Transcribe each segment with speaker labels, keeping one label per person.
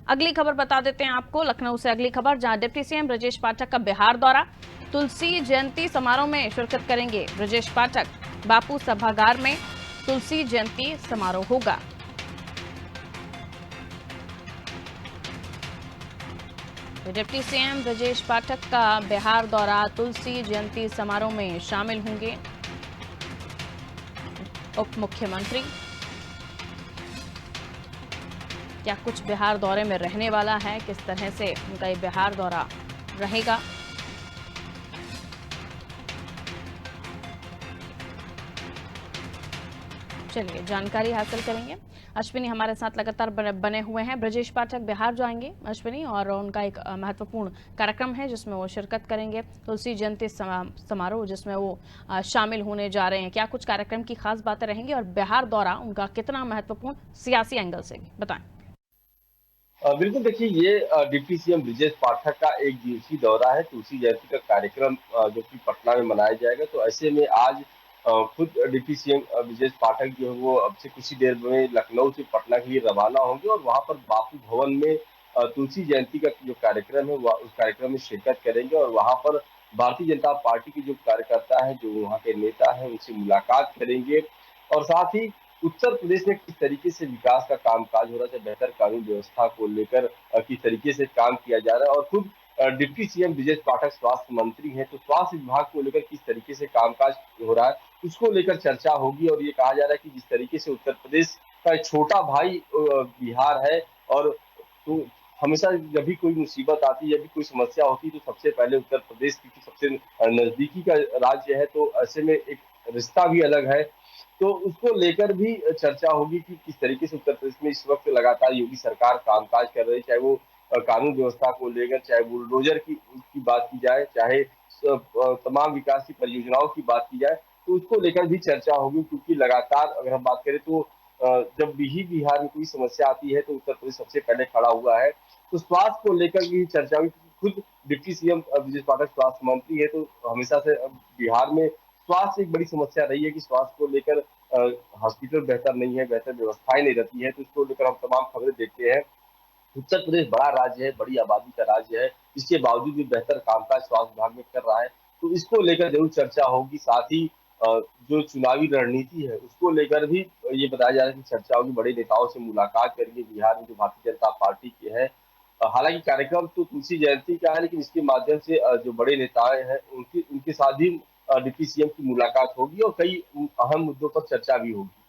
Speaker 1: अगली खबर बता देते हैं आपको, लखनऊ से अगली खबर, जहां डिप्टी सीएम ब्रजेश पाठक का बिहार दौरा। तुलसी जयंती समारोह में शिरकत करेंगे ब्रजेश पाठक। बापू सभागार में तुलसी जयंती समारोह होगा। डिप्टी सीएम ब्रजेश पाठक का बिहार दौरा, तुलसी जयंती समारोह में शामिल होंगे उप मुख्यमंत्री। क्या कुछ बिहार दौरे में रहने वाला है, किस तरह से उनका ये बिहार दौरा रहेगा? चलिए जानकारी हासिल करेंगे। अश्विनी हमारे साथ लगातार बने हुए हैं। ब्रजेश पाठक बिहार जाएंगे अश्विनी, और उनका एक महत्वपूर्ण कार्यक्रम है जिसमें वो शिरकत करेंगे, तुलसी जयंती समारोह, जिसमें वो शामिल होने जा रहे हैं। क्या कुछ कार्यक्रम की खास बातें रहेंगी और बिहार दौरा उनका कितना महत्वपूर्ण सियासी एंगल से भी बताएं।
Speaker 2: बिल्कुल देखिए, ये डिप्टी सीएम ब्रजेश पाठक का एक दिवसीय दौरा है। तुलसी जयंती का कार्यक्रम जो कि पटना में मनाया जाएगा। तो ऐसे में आज खुद डिप्टी सीएम ब्रजेश पाठक जो है वो अब से कुछ ही देर में लखनऊ से पटना के लिए रवाना होंगे और वहां पर बापू भवन में तुलसी जयंती का जो कार्यक्रम है उस कार्यक्रम में शिरकत करेंगे और वहां पर भारतीय जनता पार्टी के जो कार्यकर्ता हैं, जो वहाँ के नेता हैं, उनसे मुलाकात करेंगे। और साथ ही उत्तर प्रदेश में किस तरीके से विकास का कामकाज हो रहा है, बेहतर कानून व्यवस्था को लेकर किस तरीके से काम किया जा रहा है, और खुद डिप्टी सीएम ब्रजेश पाठक स्वास्थ्य मंत्री हैं, तो स्वास्थ्य विभाग को लेकर किस तरीके से कामकाज हो रहा है उसको लेकर चर्चा होगी। और ये कहा जा रहा है कि जिस तरीके से उत्तर प्रदेश का एक छोटा भाई बिहार है, और तो हमेशा जब भी कोई मुसीबत आती है, जब भी कोई समस्या होती है, तो सबसे पहले उत्तर प्रदेश की सबसे नजदीकी का राज्य है, तो ऐसे में एक रिश्ता भी अलग है। तो उसको लेकर भी चर्चा होगी कि किस तरीके से उत्तर प्रदेश में इस वक्त लगातार योगी सरकार कामकाज कर रही है, चाहे वो कानून व्यवस्था को लेकर, चाहे बुलडोजर की बात की जाए, चाहे तमाम विकास की परियोजनाओं की बात की जाए, तो उसको लेकर भी चर्चा होगी। क्योंकि लगातार अगर हम बात करें तो जब भी बिहार में कोई समस्या आती है तो उत्तर प्रदेश सबसे पहले खड़ा हुआ है। तो स्वास्थ्य को लेकर भी चर्चा हुई। खुद डिप्टी सीएम ब्रजेश पाठक स्वास्थ्य मंत्री है, तो हमेशा से बिहार में स्वास्थ्य एक बड़ी समस्या रही है कि स्वास्थ्य को लेकर हॉस्पिटल बेहतर नहीं है, बेहतर व्यवस्थाएं नहीं रहती है। तो इसको लेकर हम तमाम खबरें देखते हैं। उत्तर प्रदेश बड़ा राज्य है, बड़ी आबादी का राज्य है, इसके बावजूद भी बेहतर कामकाज स्वास्थ्य विभाग में कर रहा है। तो इसको लेकर जरूर चर्चा होगी। साथ ही जो चुनावी रणनीति है उसको लेकर भी ये बताया जा रहा है कि चर्चा होगी। बड़े नेताओं से मुलाकात करेंगे बिहार में जो भारतीय जनता पार्टी के हैं। हालांकि कार्यक्रम तो तुलसी जयंती का है, लेकिन इसके माध्यम से जो बड़े नेताएं हैं उनकी उनके साथ भी डिप्टी सीएम की मुलाकात होगी और कई अहम मुद्दों पर चर्चा भी होगी।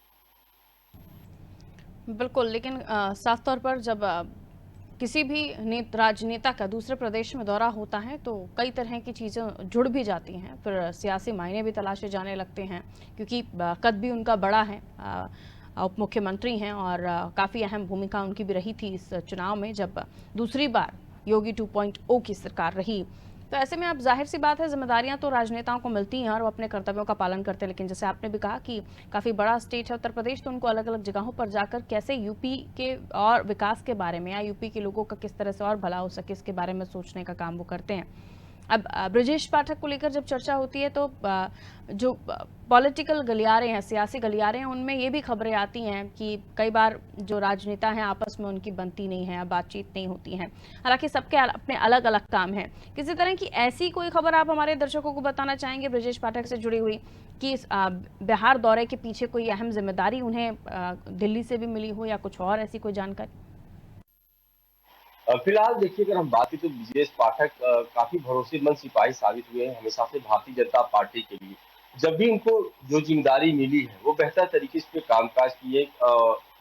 Speaker 1: बिल्कुल, लेकिन साफ तौर पर जब किसी भी राजनेता का दूसरे प्रदेश में दौरा होता है तो कई तरह की चीज़ें जुड़ भी जाती हैं, फिर सियासी मायने भी तलाशे जाने लगते हैं, क्योंकि कद भी उनका बड़ा है, उप मुख्यमंत्री हैं, और काफ़ी अहम भूमिका उनकी भी रही थी इस चुनाव में जब दूसरी बार योगी 2.0 की सरकार रही। तो ऐसे में अब जाहिर सी बात है, जिम्मेदारियां तो राजनेताओं को मिलती हैं और वो अपने कर्तव्यों का पालन करते हैं, लेकिन जैसे आपने भी कहा कि काफ़ी बड़ा स्टेट है उत्तर प्रदेश, तो उनको अलग अलग जगहों पर जाकर कैसे यूपी के और विकास के बारे में या यूपी के लोगों का किस तरह से और भला हो सके इसके बारे में सोचने का काम वो करते हैं। अब ब्रजेश पाठक को लेकर जब चर्चा होती है तो जो पॉलिटिकल गलियारे हैं, सियासी गलियारे हैं, उनमें ये भी खबरें आती हैं कि कई बार जो राजनेता हैं आपस में उनकी बनती नहीं है, बातचीत नहीं होती है। हालांकि सबके अपने अलग अलग काम हैं। किसी तरह की ऐसी कोई खबर आप हमारे दर्शकों को बताना चाहेंगे ब्रजेश पाठक से जुड़ी हुई, कि इस बिहार दौरे के पीछे कोई अहम जिम्मेदारी उन्हें दिल्ली से भी मिली हो या कुछ और ऐसी कोई जानकारी?
Speaker 2: फिलहाल देखिए, अगर हम बात करें तो ब्रजेश पाठक काफी भरोसेमंद सिपाही साबित हुए हैं हमेशा से भारतीय जनता पार्टी के लिए। जब भी उनको जो जिम्मेदारी मिली है वो बेहतर तरीके से कामकाज किए।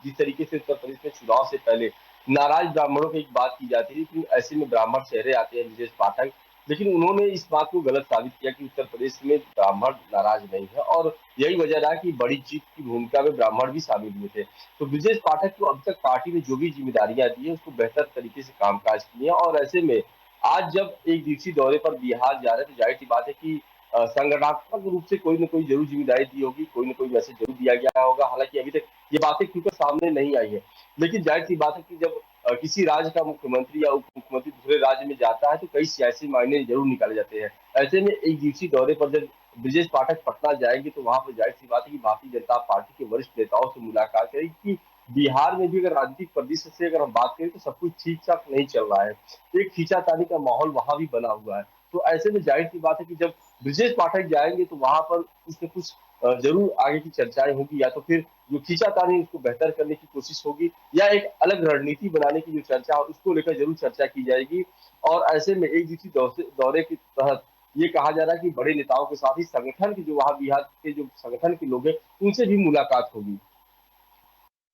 Speaker 2: जिस तरीके से उत्तर प्रदेश में चुनाव से पहले नाराज ब्राह्मणों की एक बात की जाती थी, लेकिन ऐसे में ब्राह्मण चेहरे आते हैं ब्रजेश पाठक, लेकिन उन्होंने इस बात को गलत साबित किया कि उत्तर प्रदेश में ब्राह्मण नाराज नहीं है। और यही वजह रहा कि बड़ी जीत की भूमिका में ब्राह्मण भी शामिल हुए थे। तो ब्रजेश पाठक को अब तक पार्टी ने जो भी जिम्मेदारियां दी है उसको बेहतर तरीके से कामकाज किए हैं। और ऐसे में आज जब एक दिवसीय दौरे पर बिहार जा रहे हैं तो जाहिर सी बात है कि संगठनात्मक रूप से कोई ना कोई जरूर जिम्मेदारी दी होगी, कोई ना कोई मैसेज जरूर दिया गया होगा। हालांकि अभी तक ये बातें खुलकर सामने नहीं आई है, लेकिन जाहिर सी बात है कि जब किसी राज्य का मुख्यमंत्री या उप मुख्यमंत्री दूसरे राज्य में जाता है तो कई सियासी मायने जरूर निकाले जाते हैं। ऐसे में एक दिवसीय दौरे पर जब ब्रजेश पाठक पटना जाएंगे तो वहां पर जाहिर सी बात है कि भारतीय जनता पार्टी के वरिष्ठ नेताओं से मुलाकात करेगी कि बिहार में भी अगर राजनीतिक परिदृश्य से अगर हम बात करें तो सब कुछ ठीक-ठाक नहीं चल रहा है। एक खींचातानी का माहौल वहाँ भी बना हुआ है। तो ऐसे में ज़ाहिर-सी बात है कि जब ब्रिजेश पाठक जाएँगे तो वहाँ पर कुछ न कुछ ज़रूर आगे की चर्चाएँ होंगी या तो फिर जो खींचातानी उसको बेहतर करने की कोशिश होगी या एक अलग रणनीति बनाने की जो चर्चा है उसको लेकर ज़रूर चर्चा की जाएगी। और ऐसे में एक दिवसीय दौरे के तहत ये कहा जा रहा है कि बड़े नेताओं के साथ ही संगठन के जो वहाँ बिहार के जो संगठन के लोग हैं, उनसे भी मुलाकात होगी।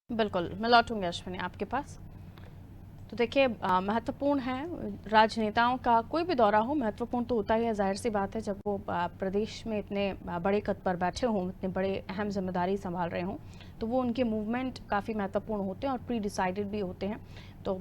Speaker 1: बिल्कुल, मैं लौटूंगी अश्विनी आपके पास। तो देखिए महत्वपूर्ण है राजनेताओं का कोई भी दौरा हो, महत्वपूर्ण तो होता ही है, जाहिर सी बात है जब वो प्रदेश में इतने बड़े कद पर बैठे हों, इतने बड़े अहम जिम्मेदारी संभाल रहे हों, तो वो उनके मूवमेंट काफ़ी महत्वपूर्ण होते हैं और प्री डिसाइडेड भी होते हैं। तो